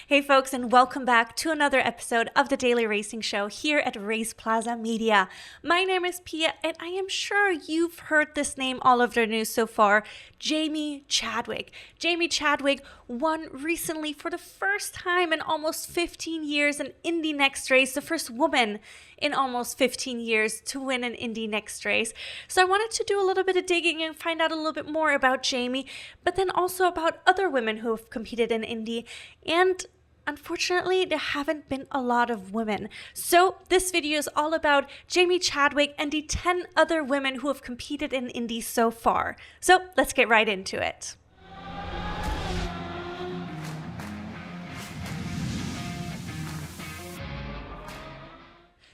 Hey folks, and welcome back to another episode of the Daily Racing Show here at RacePlazaMedia. My name is Pia, and I am sure you've heard this name all over the news so far, Jamie Chadwick. Jamie Chadwick won recently for the first time in almost 15 years an INDY NXT race, the first woman in almost 15 years to win an INDY NXT race. So I wanted to do a little bit of digging and find out a little bit more about Jamie, but then also about other women who have competed in Indy. And unfortunately, there haven't been a lot of women. So this video is all about Jamie Chadwick and the 10 other women who have competed in Indy so far. So let's get right into it.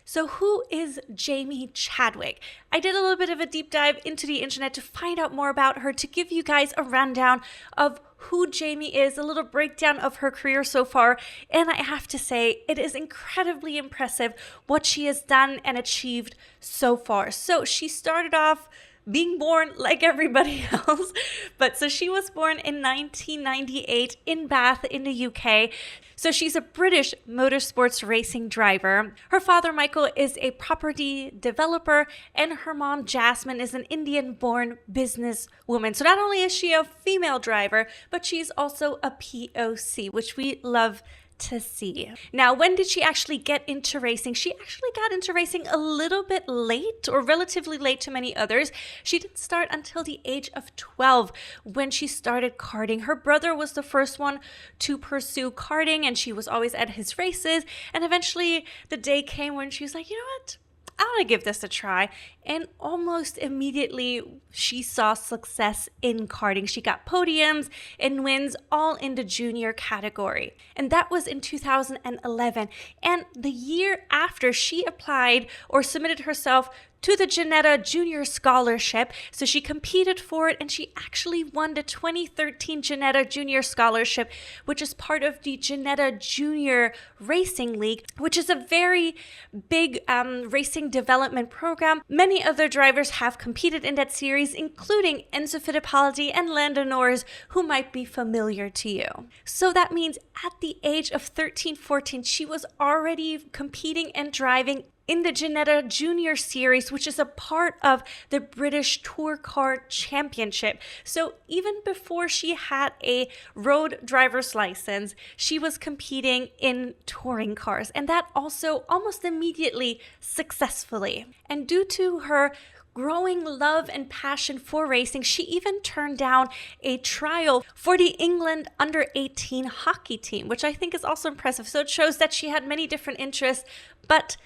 So who is Jamie Chadwick? I did a little bit of a deep dive into the internet to find out more about her, to give you guys a rundown of who Jamie is, a little breakdown of her career so far, and I have to say, it is incredibly impressive what she has done and achieved so far. So she started off being born like everybody else, but so she was born in 1998 in Bath in the UK. So she's a British motorsports racing driver. Her father, Michael, is a property developer, and her mom, Jasmine, is an Indian-born businesswoman. So not only is she a female driver, but she's also a POC, which we love to see. Now, when did she actually get into racing? She actually got into racing a little bit late, or relatively late to many others. She didn't start until the age of 12 when she started karting. Her brother was the first one to pursue karting, and she was always at his races. And eventually the day came when she was like, you know what? I want to give this a try. And almost immediately she saw success in karting. She got podiums and wins all in the junior category. And that was in 2011. And the year after, she applied or submitted herself to the Ginetta Junior Scholarship. So she competed for it, and she actually won the 2013 Ginetta Junior Scholarship, which is part of the Ginetta Junior Racing League, which is a very big racing development program. Many other drivers have competed in that series, including Enzo Fittipaldi and Lando Norris, who might be familiar to you. So that means at the age of 13, 14, she was already competing and driving in the Ginetta Junior Series, which is a part of the British Tour Car Championship. So even before she had a road driver's license, she was competing in touring cars, and that also almost immediately successfully. And due to her growing love and passion for racing, she even turned down a trial for the England under-18 hockey team, which I think is also impressive. So it shows that she had many different interests, but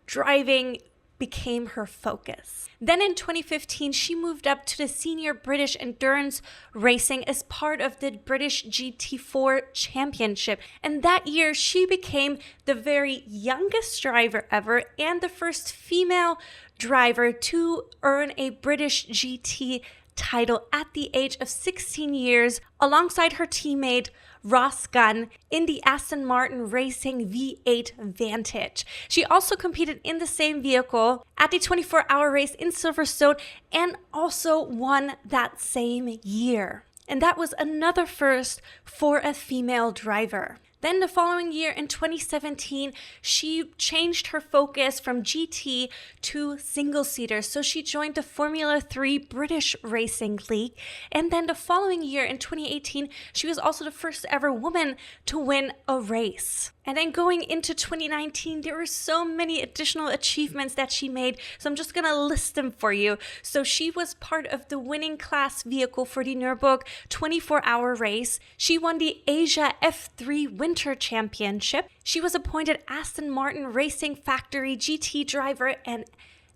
driving became her focus. Then in 2015, she moved up to the senior British endurance racing as part of the British GT4 Championship. And that year, she became the very youngest driver ever and the first female driver to earn a British GT title at the age of 16 years, alongside her teammate Ross Gunn in the Aston Martin Racing V8 Vantage. She also competed in the same vehicle at the 24-hour race in Silverstone and also won that same year. And that was another first for a female driver. Then the following year in 2017, she changed her focus from GT to single-seater. So she joined the Formula 3 British Racing League. And then the following year in 2018, she was also the first ever woman to win a race. And then going into 2019, there were so many additional achievements that she made. So I'm just going to list them for you. So she was part of the winning class vehicle for the Nürburgring 24-hour race. She won the Asia F3 Winter Championship. She was appointed Aston Martin Racing Factory GT driver and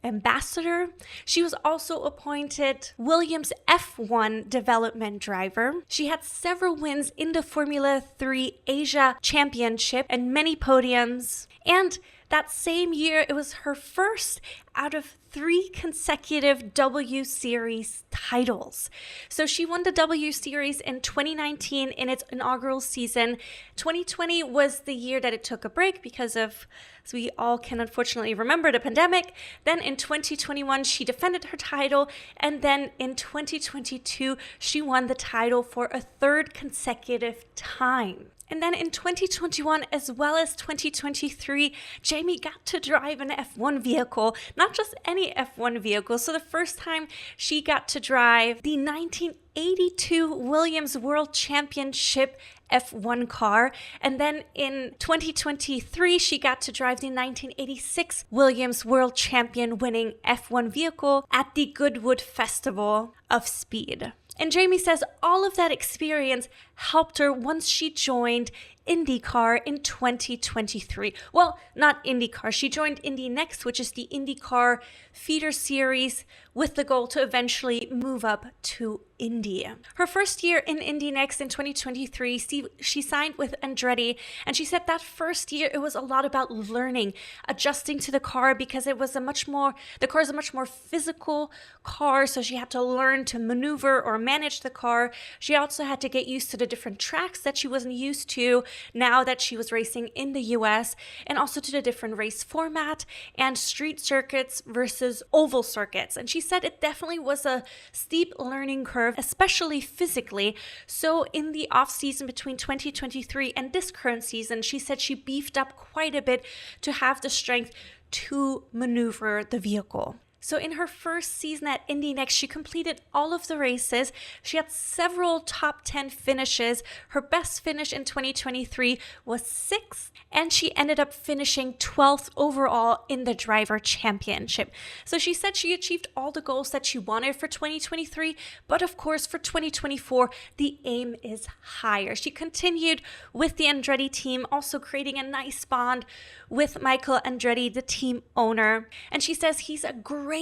ambassador. She was also appointed Williams F1 development driver. She had several wins in the Formula 3 Asia Championship and many podiums. And that same year, it was her first out of 3 consecutive W Series titles. So she won the W Series in 2019 in its inaugural season. 2020 was the year that it took a break because of, as we all can unfortunately remember, the pandemic. Then in 2021, she defended her title. And then in 2022, she won the title for a 3rd consecutive time. And then in 2021 as well as 2023, Jamie got to drive an F1 vehicle, not just any F1 vehicle. So the first time she got to drive the 1982 Williams World Championship F1 car. And then in 2023, she got to drive the 1986 Williams World Champion winning F1 vehicle at the Goodwood Festival of Speed. And Jamie says all of that experience helped her once she joined IndyCar in 2023. Well, not IndyCar. She joined INDY NXT, which is the IndyCar feeder series, with the goal to eventually move up to Indy. Her first year in INDY NXT in 2023, she signed with Andretti, and she said that first year it was a lot about learning, adjusting to the car, because the car is a much more physical car, so she had to learn to maneuver or manage the car. She also had to get used to the different tracks that she wasn't used to now that she was racing in the US, and also to the different race format and street circuits versus oval circuits. And she said it definitely was a steep learning curve, especially physically. So in the off season between 2023 and this current season, she said she beefed up quite a bit to have the strength to maneuver the vehicle. So in her first season at INDY NXT, she completed all of the races. She had several top 10 finishes. Her best finish in 2023 was 6th, and she ended up finishing 12th overall in the driver championship. So she said she achieved all the goals that she wanted for 2023, but of course for 2024, the aim is higher. She continued with the Andretti team, also creating a nice bond with Michael Andretti, the team owner. And she says he's a great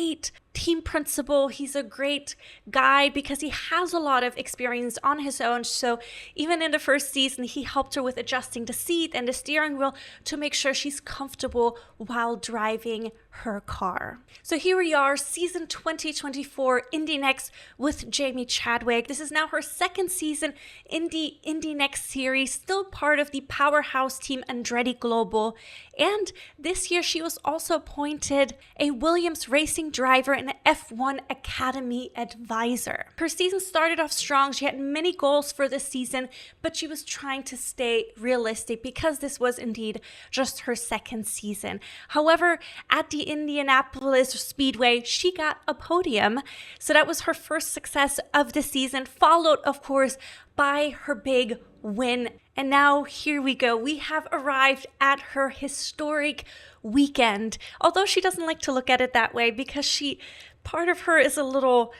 team principal. He's a great guy because he has a lot of experience on his own. So even in the first season, he helped her with adjusting the seat and the steering wheel to make sure she's comfortable while driving her car. So here we are, season 2024 INDY NXT with Jamie Chadwick. This is now her second season in the INDY NXT series, still part of the powerhouse team Andretti Global. And this year she was also appointed a Williams Racing driver and F1 Academy advisor. Her season started off strong. She had many goals for this season, but she was trying to stay realistic because this was indeed just her second season. However, at the Indianapolis Speedway, she got a podium. So that was her first success of the season, followed, of course, by her big win. And now here we go. We have arrived at her historic weekend. Although she doesn't like to look at it that way because part of her is a little,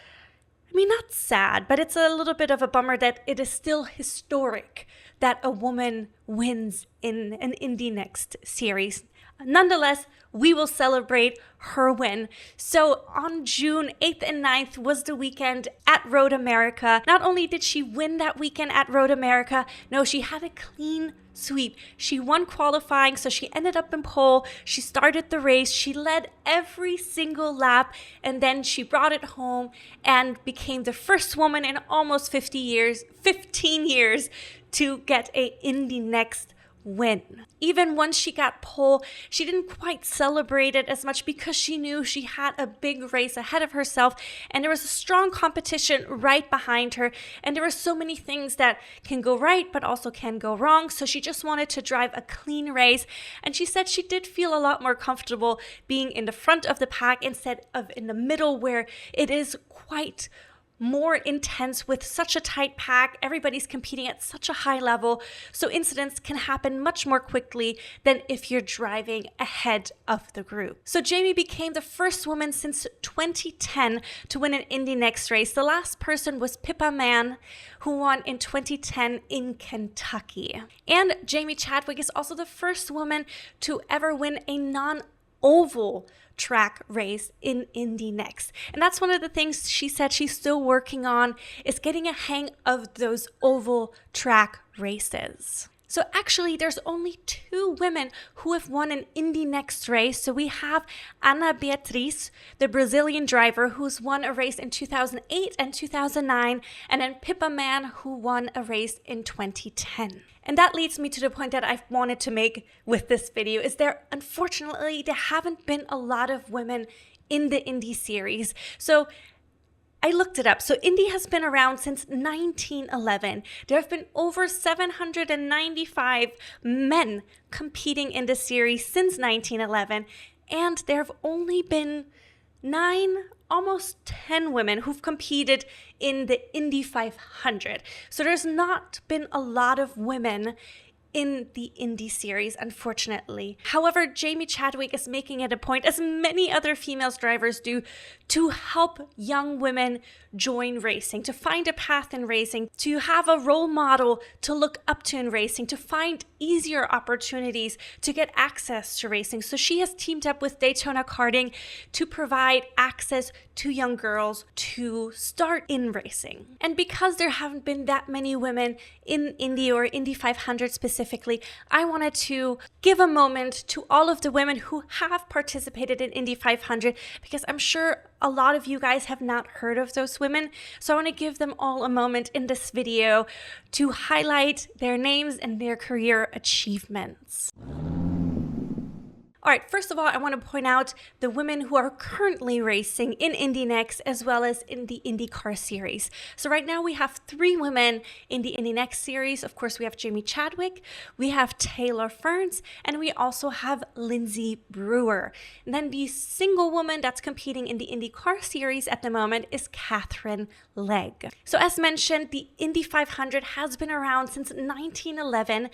not sad, but it's a little bit of a bummer that it is still historic that a woman wins in an INDY NXT series. Nonetheless, we will celebrate her win. So on June 8th and 9th was the weekend at Road America. Not only did she win that weekend at Road America, no, she had a clean sweep. She won qualifying, so she ended up in pole. She started the race. She led every single lap, and then she brought it home and became the first woman in almost 15 years to get a INDY NXT win. Even once she got pole, she didn't quite celebrate it as much because she knew she had a big race ahead of herself, and there was a strong competition right behind her, and there were so many things that can go right but also can go wrong. So she just wanted to drive a clean race, and she said she did feel a lot more comfortable being in the front of the pack instead of in the middle, where it is quite more intense with such a tight pack. Everybody's competing at such a high level, so incidents can happen much more quickly than if you're driving ahead of the group. So Jamie became the first woman since 2010 to win an INDY NXT race. The last person was Pippa Mann, who won in 2010 in Kentucky. And Jamie Chadwick is also the first woman to ever win a non-oval track race in INDY NXT. And that's one of the things she said she's still working on, is getting a hang of those oval track races. So actually, there's only 2 women who have won an INDY NXT race. So we have Ana Beatriz, the Brazilian driver, who's won a race in 2008 and 2009, and then Pippa Mann, who won a race in 2010. And that leads me to the point that I've wanted to make with this video, is unfortunately, there haven't been a lot of women in the Indy series. So I looked it up. So Indy has been around since 1911. There have been over 795 men competing in the series since 1911. And there have only been 9, almost 10 women who've competed in the Indy 500. So there's not been a lot of women in the Indy series, unfortunately. However, Jamie Chadwick is making it a point, as many other female drivers do, to help young women join racing, to find a path in racing, to have a role model to look up to in racing, to find easier opportunities to get access to racing. So she has teamed up with Daytona Karting to provide access to young girls to start in racing. And because there haven't been that many women in Indy or Indy 500 specifically, I wanted to give a moment to all of the women who have participated in Indy 500, because I'm sure a lot of you guys have not heard of those women. So I want to give them all a moment in this video to highlight their names and their career achievements. All right, first of all, I want to point out the women who are currently racing in Indy NXT as well as in the IndyCar series. So right now we have 3 women in the Indy NXT series. Of course, we have Jamie Chadwick, we have Taylor Ferns, and we also have Lindsay Brewer. And then the single woman that's competing in the IndyCar series at the moment is Catherine Legg. So as mentioned, the Indy 500 has been around since 1911.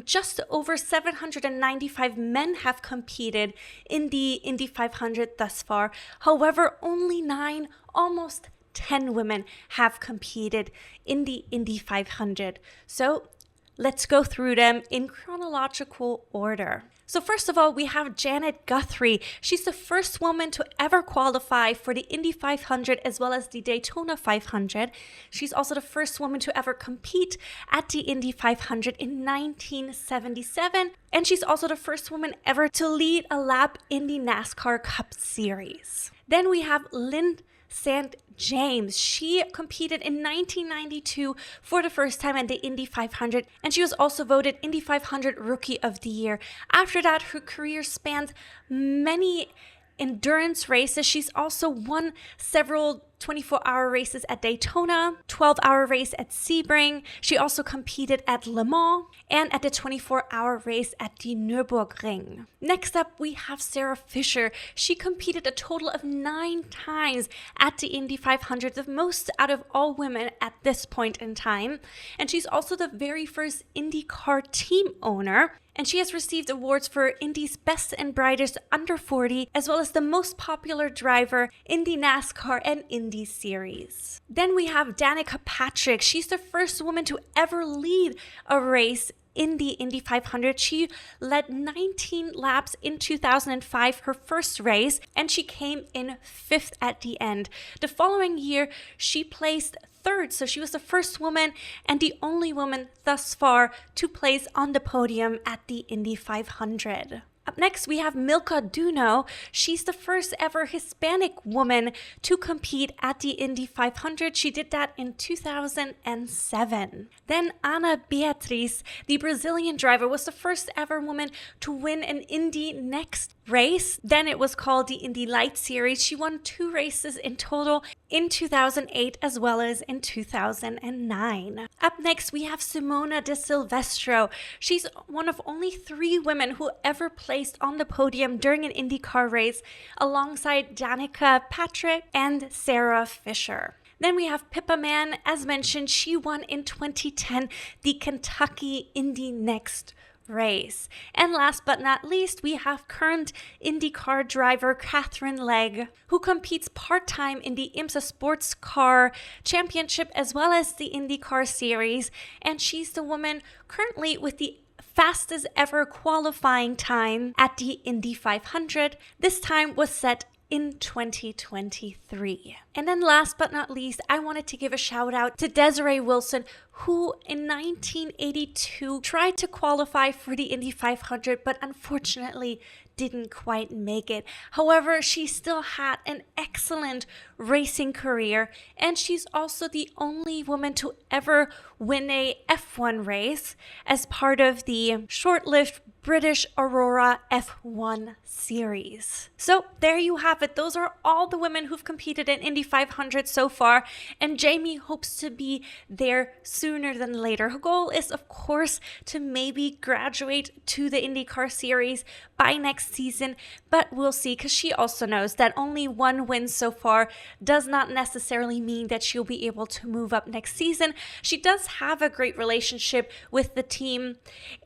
Just over 795 men have competed in the Indy 500 thus far. However, only 9, almost 10 women have competed in the Indy 500. So let's go through them in chronological order. So first of all, we have Janet Guthrie. She's the first woman to ever qualify for the Indy 500 as well as the Daytona 500. She's also the first woman to ever compete at the Indy 500 in 1977. And she's also the first woman ever to lead a lap in the NASCAR Cup Series. Then we have Lynn St. James. She competed in 1992 for the first time at the Indy 500, and she was also voted Indy 500 Rookie of the Year. After that, her career spans many endurance races. She's also won several 24-hour races at Daytona, 12-hour race at Sebring. She also competed at Le Mans and at the 24-hour race at the Nürburgring. Next up, we have Sarah Fisher. She competed a total of 9 times at the Indy 500, the most out of all women at this point in time. And she's also the very first IndyCar team owner. And she has received awards for Indy's Best and Brightest Under 40, as well as the most popular driver in the NASCAR and Indy series. Then we have Danica Patrick. She's the first woman to ever lead a race in the Indy 500. She led 19 laps in 2005, her first race, and she came in 5th at the end. The following year, she placed 3rd, so she was the first woman and the only woman thus far to place on the podium at the Indy 500. Up next, we have Milka Duno. She's the first ever Hispanic woman to compete at the Indy 500. She did that in 2007. Then Ana Beatriz, the Brazilian driver, was the first ever woman to win an Indy NXT race. Then it was called the Indy Light Series. She won 2 races in total in 2008 as well as in 2009. Up next, we have Simona de Silvestro. She's one of only 3 women who ever placed on the podium during an IndyCar race alongside Danica Patrick and Sarah Fisher. Then we have Pippa Mann. As mentioned, she won in 2010 the Kentucky Indy NXT race. And last but not least, we have current IndyCar driver Catherine Legg, who competes part-time in the IMSA Sports Car Championship as well as the IndyCar Series. And she's the woman currently with the fastest ever qualifying time at the Indy 500. This time was set in 2023. And then last but not least, I wanted to give a shout out to Desiree Wilson, who in 1982 tried to qualify for the Indy 500, but unfortunately didn't quite make it. However, she still had an excellent racing career, and she's also the only woman to ever win a F1 race as part of the short-lived British Aurora F1 series. So there you have it. Those are all the women who've competed in Indy 500 so far, and Jamie hopes to be there sooner than later. Her goal is, of course, to maybe graduate to the IndyCar series by next season, but we'll see, because she also knows that only one win so far does not necessarily mean that she'll be able to move up next season. She does have a great relationship with the team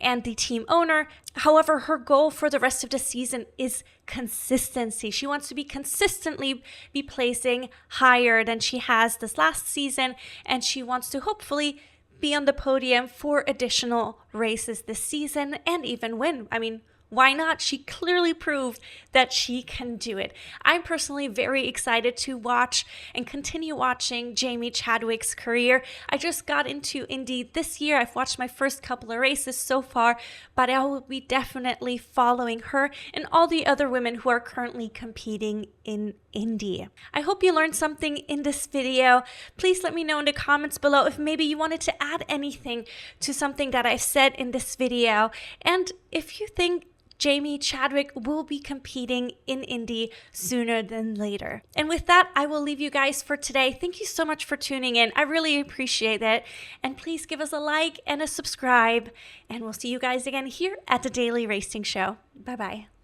and the team owner. However, her goal for the rest of the season is consistency. She wants to be consistently be placing higher than she has this last season, and she wants to hopefully be on the podium for additional races this season and even win. I mean, why not? She clearly proved that she can do it. I'm personally very excited to watch and continue watching Jamie Chadwick's career. I just got into Indy this year. I've watched my first couple of races so far, but I will be definitely following her and all the other women who are currently competing in Indy. I hope you learned something in this video. Please let me know in the comments below if maybe you wanted to add anything to something that I said in this video, and if you think Jamie Chadwick will be competing in Indy sooner than later. And with that, I will leave you guys for today. Thank you so much for tuning in. I really appreciate it. And please give us a like and a subscribe. And we'll see you guys again here at the Daily Racing Show. Bye-bye.